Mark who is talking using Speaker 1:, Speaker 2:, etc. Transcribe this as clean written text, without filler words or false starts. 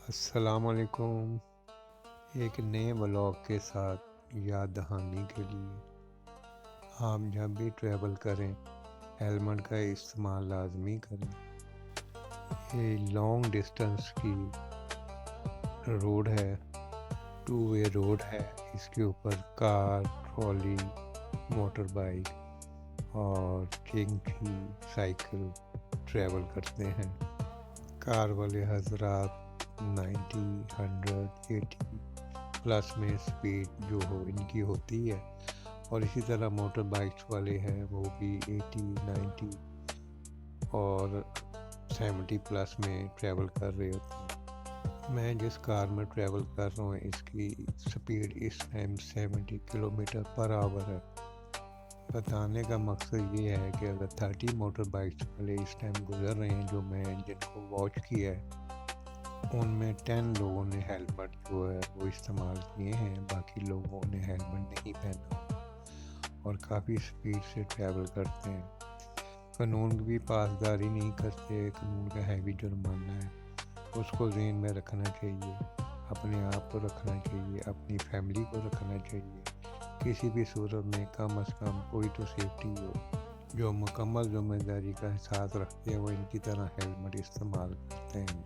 Speaker 1: السلام علیکم۔ ایک نئے ولاگ کے ساتھ یاد دہانی کے لیے آپ جب بھی ٹریول کریں ہیلمٹ کا استعمال لازمی کریں۔ یہ لانگ ڈسٹنس کی روڈ ہے، 2 وے روڈ ہے۔ اس کے اوپر کار، ٹرالی، موٹر بائک اور چنگی سائیکل ٹریول کرتے ہیں۔ کار والے حضرات 90، 100، 80 پلس میں سپیڈ جو ان کی ہوتی ہے، اور اسی طرح موٹر بائکس والے ہیں وہ بھی 80، 90 اور 70 پلس میں ٹریول کر رہے ہوتے ہیں۔ میں جس کار میں ٹریول کر رہا ہوں اس کی سپیڈ اس ٹائم 70 کلومیٹر پر آور ہے۔ بتانے کا مقصد یہ ہے کہ اگر 30 موٹر بائکس والے اس ٹائم گزر رہے ہیں جو میں جن کو واچ کیا ہے، ان میں 10 لوگوں نے ہیلمٹ جو ہے وہ استعمال کیے ہیں، باقی لوگوں نے ہیلمٹ نہیں پہنا اور کافی سپیڈ سے ٹریول کرتے ہیں۔ قانون کی بھی پاسداری نہیں کرتے، قانون کا ہیوی جرمانہ ہے، اس کو ذہن میں رکھنا چاہیے، اپنے آپ کو رکھنا چاہیے، اپنی فیملی کو رکھنا چاہیے۔ کسی بھی صورت میں کم از کم کوئی تو سیفٹی ہو۔ جو مکمل ذمہ داری کا احساس رکھتے ہیں وہ ان کی طرح ہیلمٹ استعمال کرتے ہیں۔